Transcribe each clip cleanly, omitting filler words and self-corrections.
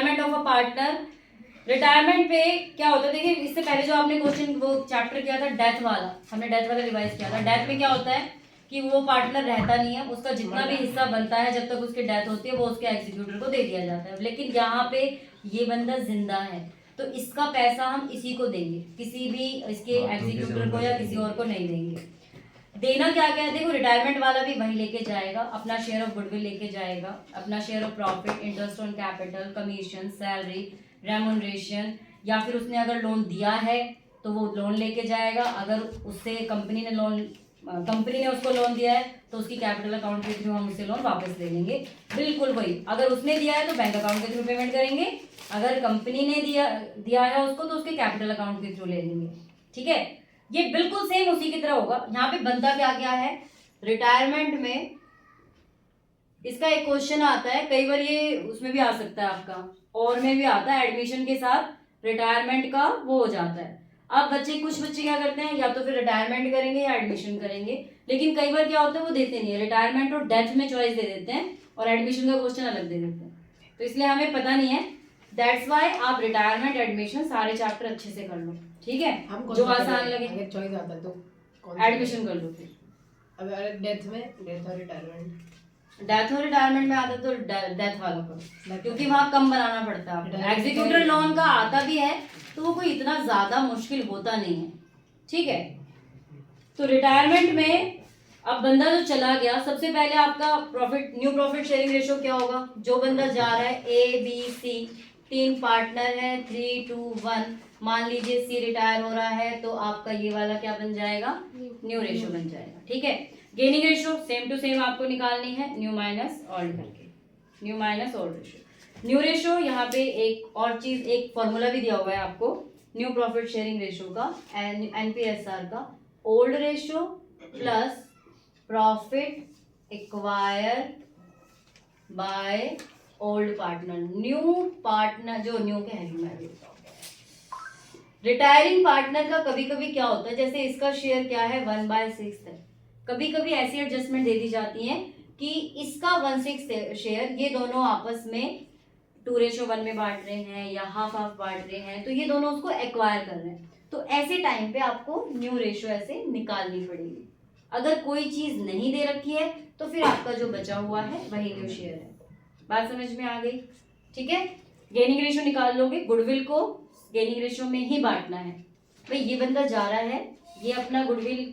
Retirement of a partner. Retirement पे क्या होता है, देखिए इससे पहले जो आपने क्वेश्चन वो चैप्टर किया था डेथ वाला, हमने डेथ वाला रिवाइज किया था। डेथ में क्या होता है कि वो पार्टनर रहता नहीं है, उसका जितना भी हिस्सा बनता है जब तक उसकी डेथ होती है वो उसके एग्जीक्यूटर को दे दिया जाता है। लेकिन यहाँ पे ये बंदा जिंदा है तो इसका पैसा हम इसी को देंगे, किसी भी इसके एग्जीक्यूटर को या किसी और को नहीं देंगे। देना क्या क्या है, देखो रिटायरमेंट वाला भी वही लेके जाएगा, अपना शेयर ऑफ गुडविल लेके जाएगा, अपना share of profit, interest on capital, commission, salary, remuneration, या फिर उसने अगर लोन दिया है तो वो लोन लेके जाएगा। अगर उससे कंपनी ने उसको लोन दिया है तो उसकी कैपिटल अकाउंट के थ्रू हम उससे लोन वापस ले लेंगे। बिल्कुल वही, अगर उसने दिया है तो बैंक अकाउंट के थ्रू पेमेंट करेंगे, अगर कंपनी ने दिया है उसको तो उसके कैपिटल अकाउंट के थ्रू ले लेंगे। ठीक है, ये बिल्कुल सेम उसी की तरह होगा। यहाँ पे बनता क्या क्या है, रिटायरमेंट में इसका एक क्वेश्चन आता है, कई बार ये उसमें भी आ सकता है आपका, और में भी आता है, एडमिशन के साथ रिटायरमेंट का वो हो जाता है। अब कुछ बच्चे क्या करते हैं, या तो फिर रिटायरमेंट करेंगे या एडमिशन करेंगे, लेकिन कई बार क्या होता है वो देते नहीं है, रिटायरमेंट और डेथ में चॉइस दे देते हैं और एडमिशन का क्वेश्चन अलग दे देते हैं, तो इसलिए हमें पता नहीं है। दैट्स वाई आप रिटायरमेंट एडमिशन सारे चैप्टर अच्छे से कर लो, ठीक है, जो आसान लगे। अगर चॉइस आता है तो एडमिशन कर लो फिर। अगर डेथ और रिटायरमेंट, डेथ और रिटायरमेंट में आता है तो डेथ वाला करो, क्योंकि वहां कम बनाना पड़ता है। एग्जीक्यूटर लोन का आता भी है तो वो कोई इतना ज्यादा मुश्किल होता नहीं है, ठीक है। तो रिटायरमेंट में अब बंदा जो चला गया, सबसे पहले आपका न्यू प्रॉफिट शेयरिंग रेशियो क्या होगा, जो बंदा जा रहा है ए बी सी, 3 पार्टनर है, 3 2 1, मान लीजिए सी रिटायर हो रहा है तो आपका ये वाला क्या बन जाएगा, न्यू रेशियो बन जाएगा, ठीक है। Gaining ratio same to same आपको निकालनी है, न्यू माइनस ओल्ड करके, new minus old ratio. New ratio यहाँ पे एक और चीज, एक फॉर्मूला भी दिया हुआ है आपको न्यू प्रॉफिट शेयरिंग रेशियो का, एनपीएसआर का, old ratio plus profit acquire by old partner. New partner जो न्यू के है, मैं रिटायरिंग पार्टनर का कभी कभी क्या होता है, जैसे इसका शेयर क्या है 1/6 है, कभी कभी ऐसी एडजस्टमेंट दे दी जाती है कि इसका 1/6 शेयर ये दोनों आपस में 2:1 में बांट रहे हैं या हाफ बांट रहे हैं, तो ये दोनों उसको एक्वायर कर रहे हैं, तो ऐसे टाइम पे आपको न्यू रेशियो ऐसे निकालनी पड़ेगी। अगर कोई चीज नहीं दे रखी है तो फिर आपका जो बचा हुआ है वही न्यू शेयर है। बात समझ में आ गई, ठीक है। गेनिंग रेशियो निकाल लोगे, गुडविल को गेनिंग रेशियो में ही बांटना है। भाई ये बंदा जा रहा है, ये अपना गुडविल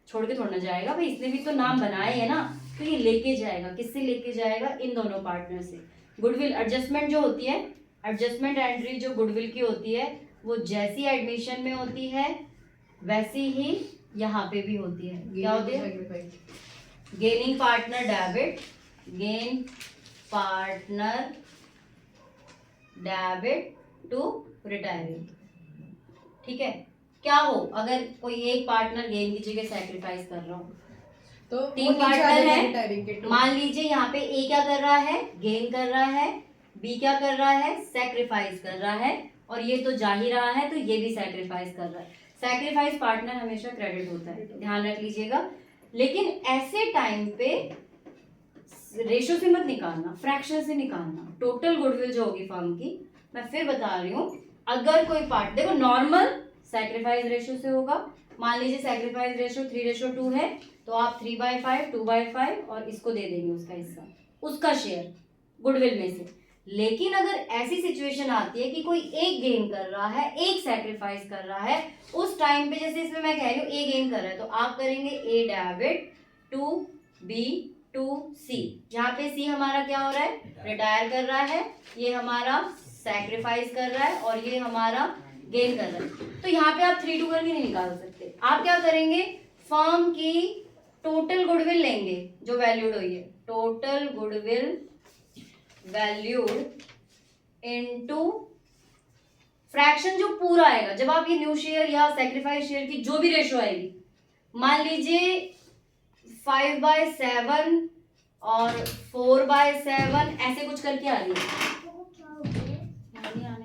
छोड़ के थोड़ा जाएगा, भाई इसने भी तो नाम बनाए है ना, तो ये लेके जाएगा, किससे लेके जाएगा, इन दोनों पार्टनर से। गुडविल एडजस्टमेंट जो होती है, एडजस्टमेंट एंट्री जो गुडविल की होती है वो जैसी एडमिशन में होती है वैसी ही यहाँ पे भी होती है। क्या होती है, gaining partner debit, gain partner debit to retiring, ठीक है। क्या हो, अगर कोई एक पार्टनर गेन की जगह सैक्रिफाइस कर रहा हो तो 3 पार्टनर है, मान लीजिए यहाँ पे ए क्या कर रहा है, गेन कर रहा है, बी क्या कर रहा है, सैक्रिफाइस कर रहा है, और ये तो जा ही रहा है तो ये भी सैक्रिफाइस कर रहा है। सैक्रिफाइस पार्टनर हमेशा क्रेडिट होता है, ध्यान रख लीजिएगा। लेकिन ऐसे टाइम पे रेशियो से मत निकालना, फ्रैक्शन से निकालना, टोटल गुडविल जो होगी फर्म की। मैं फिर बता रही हूँ, अगर कोई पार्ट, देखो नॉर्मल सैक्रिफाइस रेशियो से होगा, मान लीजिए सैक्रिफाइस रेशियो 3:2 है तो आप 3/5, 2/5 और इसको दे देंगे उसका हिस्सा, उसका शेयर गुडविल में से। लेकिन अगर ऐसी सिचुएशन आती है कि कोई एक गेन कर रहा है, एक सैक्रिफाइस कर रहा है, उस टाइम पे जैसे इसमें मैं कह रही हूँ ए गेन कर रहा है तो आप करेंगे ए डेबिट टू बी टू सी। जहाँ पे सी हमारा क्या हो रहा है, रिटायर कर रहा है, ये हमारा सैक्रिफाइस कर रहा है और ये हमारा गेन कर रहा है। तो यहाँ पे आप 3:2 करके नहीं निकाल सकते। आप क्या करेंगे, फर्म की टोटल गुडविल लेंगे जो वैल्यूड हुई है, total goodwill valued into fraction जो पूरा आएगा। जब आप ये न्यू शेयर या सैक्रिफाइस शेयर की जो भी रेशो आएगी, मान लीजिए 5/7 और 4/7 ऐसे कुछ करके आ रही है।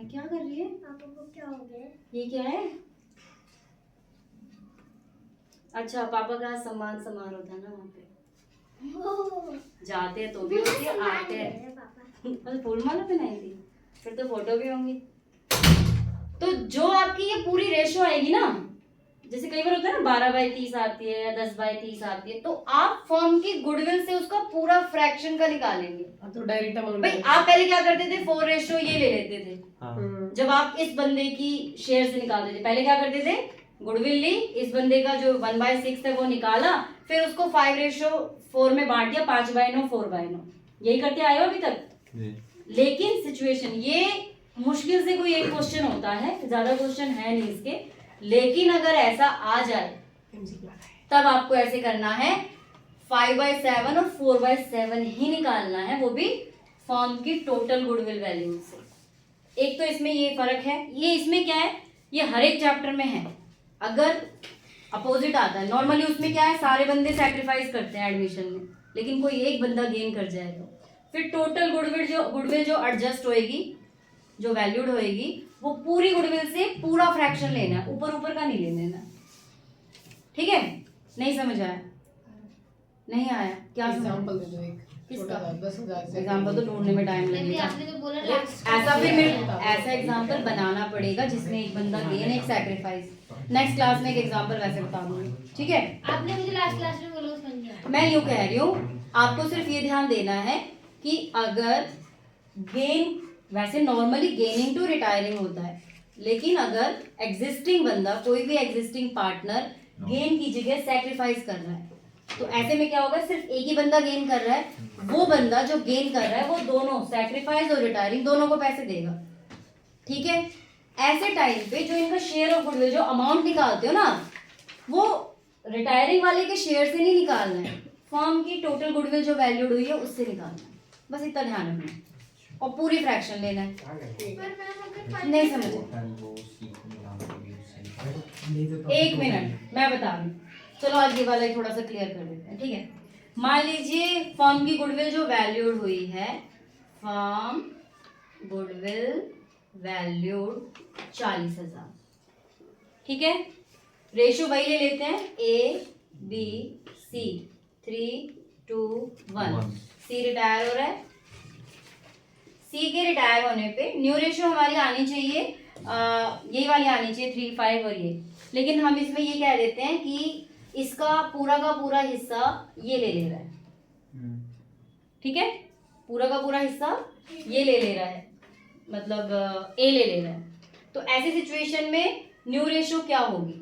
क्या कर रही है, क्या हो गया, ये क्या है, अच्छा पापा का सम्मान समारोह था ना, वहाँ पे जाते हैं तो भी होती है, आते हैं फूल माला पहनाई थी, फिर तो फोटो भी होंगी। तो जो आपकी ये पूरी रेशो आएगी ना, जैसे कई बार होता है ना 12/30 आती है या 10/30 आती है, तो आप फर्म की गुडविल से उसका पूरा फ्रैक्शन का निकालेंगे। तो डायरेक्ट अमाउंट भाई आप पहले क्या करते थे, 4 ये ले लेते थे। हाँ। जब आप इस बंदे की शेयर से निकालते थे, पहले क्या करते थे, गुडविल ली, इस बंदे का जो 1/6 है वो निकाला, फिर उसको 5:4 में बांट दिया, 5/9 4/9, यही करते आए हो अभी तक। लेकिन सिचुएशन ये मुश्किल से कोई एक क्वेश्चन होता है, ज्यादा क्वेश्चन है नहीं इसके, लेकिन अगर ऐसा आ जाए तब आपको ऐसे करना है, 5/7 और 4/7 ही निकालना है, वो भी फर्म की टोटल गुडविल वैल्यू से। एक तो इसमें ये फर्क है, ये इसमें क्या है, ये हर एक चैप्टर में है। अगर अपोजिट आता है, नॉर्मली उसमें क्या है, सारे बंदे सैक्रिफाइस करते हैं एडमिशन में, लेकिन कोई एक बंदा गेन कर जाए तो फिर टोटल गुडविल जो एडजस्ट होएगी, जो वैल्यूड होएगी, वो पूरी गुडविल से पूरा फ्रैक्शन लेना है, ऊपर ऊपर का नहीं लेना। ठीक है, नहीं समझ आया? नहीं आया? क्या एग्जांपल दे दो एक किसका? 10,000 से एग्जाम्पल तो ढूंढने में टाइम लगेगा। आपने तो बोला ऐसा फिर मेरे ऐसा एग्जाम्पल बनाना पड़ेगा जिसमें एक बंदा गेन एक सैक्रिफाइस। नेक्स्ट क्लास में एक एग्जाम्पल वैसे बता दूंगी, ठीक है? आपने मुझे लास्ट क्लास में बोला समझ गया। मैं यूँ कह रही हूँ, आपको सिर्फ ये ध्यान देना है कि अगर गेन, वैसे नॉर्मली गेनिंग टू रिटायरिंग होता है, लेकिन अगर एग्जिस्टिंग बंदा, कोई भी एग्जिस्टिंग पार्टनर गेन की जगह सैक्रिफाइस कर रहा है, तो ऐसे में क्या होगा, सिर्फ एक ही बंदा गेन कर रहा है, वो बंदा जो गेन कर रहा है वो दोनों सैक्रिफाइस और रिटायरिंग दोनों को पैसे देगा। ठीक है, ऐसे टाइम पे जो इनका शेयर ऑफ गुडविल, जो अमाउंट निकालते हो ना, वो रिटायरिंग वाले के शेयर से नहीं निकालना है, फर्म की टोटल गुडविल जो वैल्यूड हुई है उससे निकालना है। बस इतना ध्यान रखना है और पूरी फ्रैक्शन लेना है। नहीं समझे? एक मिनट मैं बता रही हूँ, चलो आज ये वाला ही थोड़ा सा क्लियर कर देते हैं, ठीक है? मान लीजिए फर्म की गुडविल जो वैल्यूड हुई है, फर्म गुडविल वैल्यूड 40,000, ठीक है? रेशो वही ले लेते हैं, ABC 3:1। सी रिटायर हो रहा है, सी के रिटायर होने पे न्यू रेशो हमारी आनी चाहिए, यही वाली आनी चाहिए 3:5 और ये, लेकिन हम इसमें ये कह देते हैं कि इसका पूरा का पूरा हिस्सा ये ले रहा है, ठीक है? पूरा का पूरा हिस्सा ये ले रहा है, मतलब ए ले रहा है। तो ऐसी सिचुएशन में न्यू रेशो क्या होगी,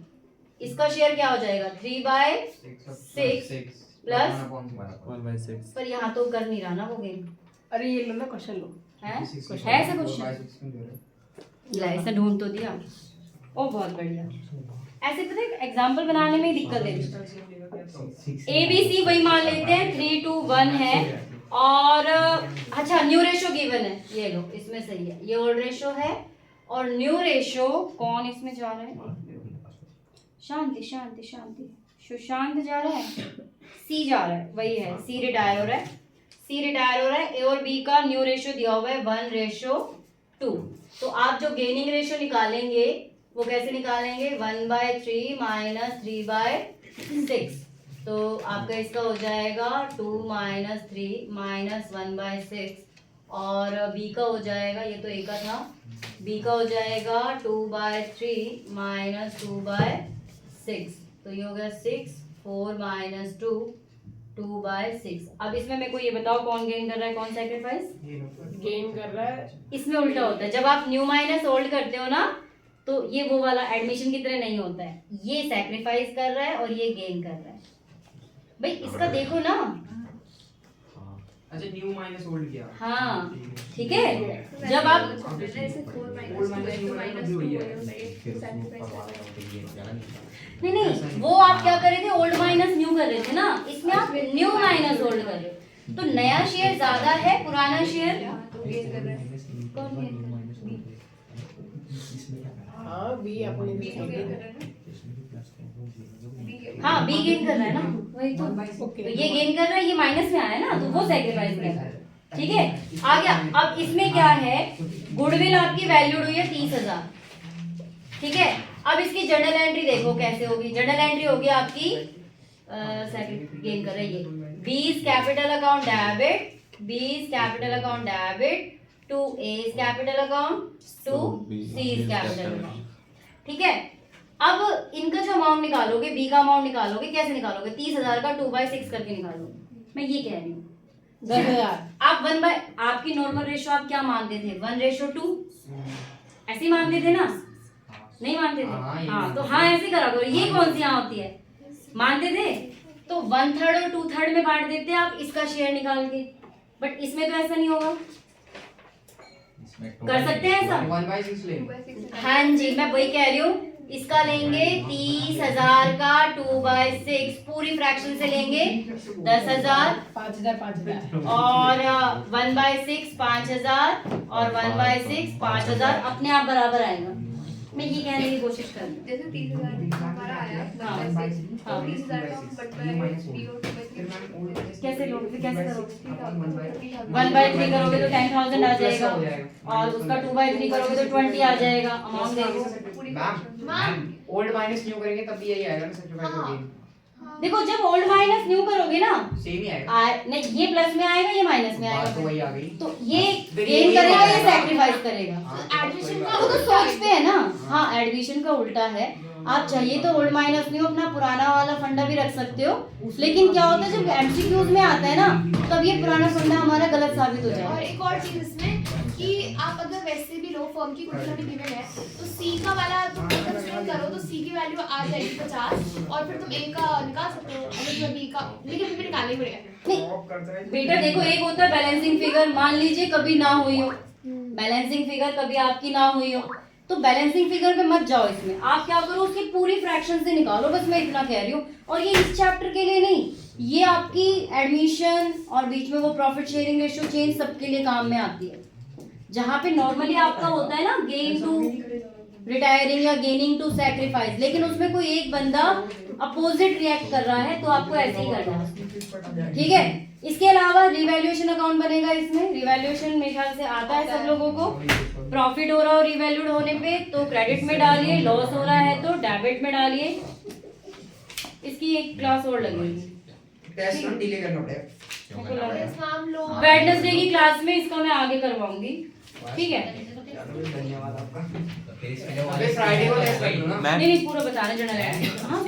इसका शेयर क्या हो जाएगा, 3/6 प्लस 1/6। पर यहाँ तो कर नहीं रहा ना वो गेम, अरे ये लो ना, क्वेश्चन लो। है ऐसा क्वेश्चन, ऐसा ढूंढ तो दिया। ओ बहुत बढ़िया, ऐसे पता है एग्जाम्पल बनाने में ही दिक्कत है। ABC वही मान लेते हैं, 3:1 है, और अच्छा न्यू रेशो गिवन है, ये लो इसमें सही है, ये ओल्ड रेशो है, और न्यू रेशो कौन इसमें जा रहा है, शांति शांति शांति, सुशांत जा रहा है, सी जा रहा है, वही है, सी रिटायर हो रहा है, सी रिटायर हो रहा है। ए और बी का न्यू रेशो दिया हुआ है 1:2। तो आप जो गेनिंग रेशो निकालेंगे वो कैसे निकालेंगे, 1/3 माइनस 3/6, तो आपका इसका हो जाएगा 2 - 3 माइनस 1/6, और बी का हो जाएगा, ये तो ए का था, बी का हो जाएगा 2/3 माइनस 2/6, तो ये हो गया 6, 4 - 2 2/6। अब इसमें मेरे को ये बताओ कौन गेन कर रहा है, कौन सैक्रिफाइस गेन कर रहा है। इसमें उल्टा होता है, जब आप न्यू माइनस ओल्ड करते हो ना, तो ये वो वाला एडमिशन की तरह नहीं होता है, ये सैक्रिफाइस कर रहा है और ये गेन कर रहा है। भाई इसका देखो ना, अच्छा न्यू माइनस ओल्ड किया। हाँ ठीक है, जब आप नहीं वो आप क्या कर रहे थे, ओल्ड माइनस न्यू कर रहे थे ना, इसमें आप न्यू माइनस ओल्ड कर रहे हो, तो नया शेयर ज्यादा है, पुराना शेयर कौन है? हाँ बी अपने हाँ बी गेन कर रहा है ना, वही तो ये गेन कर रहा है, ये माइनस में आया ना, तो वो सैक्रिफाइस कर रहा है। ठीक है, आ गया। अब इसमें क्या है, गुडविल आपकी वैल्यूड हुई है 30,000, ठीक है? अब इसकी जर्नल एंट्री देखो कैसे होगी, जर्नल एंट्री होगी आपकी गेन कर रही है, B's capital account debit, B's capital account debit to A's capital account, to C's capital account. ठीक है, अब इनका जो अमाउंट निकालोगे, बी का अमाउंट निकालोगे, कैसे निकालोगे? 30,000 का 2/6 करके निकालोगे। मैं ये कह रही हूँ 10,000 आप आपकी नॉर्मल रेशो आप क्या मानते थे? 1:2 ऐसे ही मानते थे ना? नहीं मानते थे? हाँ, तो हाँ ऐसे करा करो। ये कौन सी यहाँ होती है? मानते थे तो 1/3 और 2/3 में बांट देते आप इसका शेयर निकाल के, बट इसमें तो ऐसा नहीं होगा। कर सकते हैं ऐसा? 1/6 लेंगे। हाँ जी, मैं वही कह रही हूँ। इसका लेंगे 30,000 का 2/6 पूरी फ्रैक्शन से लेंगे 10,000 5,000 और 1/6 5,000 और 1/6 5,000 अपने आप बराबर आएगा। मैं ये कहने की कोशिश कर रही हूँ। जैसे 30,000 हमारा आया हाँ, 1/6, हाँ। 30,000 का हम 1/3 और 2/3 कैसे लोगे? फिर कैसे करोगे? 30,000 1/3 करोगे तो 10,000 आ जाएगा और उसका 2/3 करोगे तो 20 आ जाएगा। अमाउंट देखो, पूरी मैम ओल्ड माइनस न्यू करेंगे तब भी यही आएगा ना सेक्रीफाइस हाँ। गेन। देखो जब ओल्ड माइनस न्यू करोगे ना, सेम ही आएगा। नहीं ये प्लस में आएगा, ये माइनस में बात तो आएगा, वही आ गई। तो ये फिर गेन ये करेगा, ये आएगा। सैक्रिफाइस करेगा। हाँ, एडमिशन तो का वो तो सोच पे है ना। हाँ, एडमिशन का उल्टा है। आप चाहिए तो ओल्ड माइनस न्यू अपना पुराना वाला फंडा भी रख सकते हो, लेकिन क्या होता है जब एमसीक्यूज में आता है ना, तब ये पुराना फंडा हमारा गलत साबित हो और जाएगा। एक और चीज इसमें कि आप अगर वैसे भी लो फर्म की कुछ भी गिवन है तो सी का वाला तुम कंसीडर करो तो सी की वैल्यू आ जाएगी 50 और फिर तुम ए का निकाल सकते हो, अगर तुम्हें बी का, लेकिन फिर निकालना ही पड़ेगा। बेटा देखो, एक होता है बैलेंसिंग फिगर, मान लीजिए कभी ना हुई हो, बैलेंसिंग फिगर कभी आपकी ना हुई हो, तो बैलेंसिंग फिगर पे मत जाओ। इसमें आप क्या करो, उसकी पूरी फ्रैक्शन से निकालो, बस मैं इतना कह रही हूँ। और ये इस चैप्टर के लिए नहीं, ये आपकी एडमिशन और बीच में वो प्रॉफिट शेयरिंग रेशियो चेंज सबके लिए काम में आती है। जहाँ पे नॉर्मली आपका होता है ना गेन टू रिटायरिंग या गेनिंग टू सैक्रिफाइस, लेकिन उसमें कोई एक बंदा अपोजिट रिएक्ट कर रहा है, तो आपको ऐसे ही करना है। ठीक है, इसके अलावा रिवैल्यूएशन अकाउंट बनेगा। इसमें रिवैल्यूएशन मेरे ख्याल से आता है सब लोगों को। प्रॉफिट हो रहा हो रिवैल्यूड होने पे तो क्रेडिट में डालिए, लॉस हो रहा है तो डेबिट में डालिए। इसकी एक क्लास और लगेगी, टेस्ट में डिले करना पड़ेगा। इस्लाम लो वेडनेसडे की क्लास में इसका मैं आगे करवाऊंगी। ठीक है, धन्यवाद आपका। अबे फ्राइडे को टेस्ट कर लो ना। नहीं पूरा बताने जना। हाँ,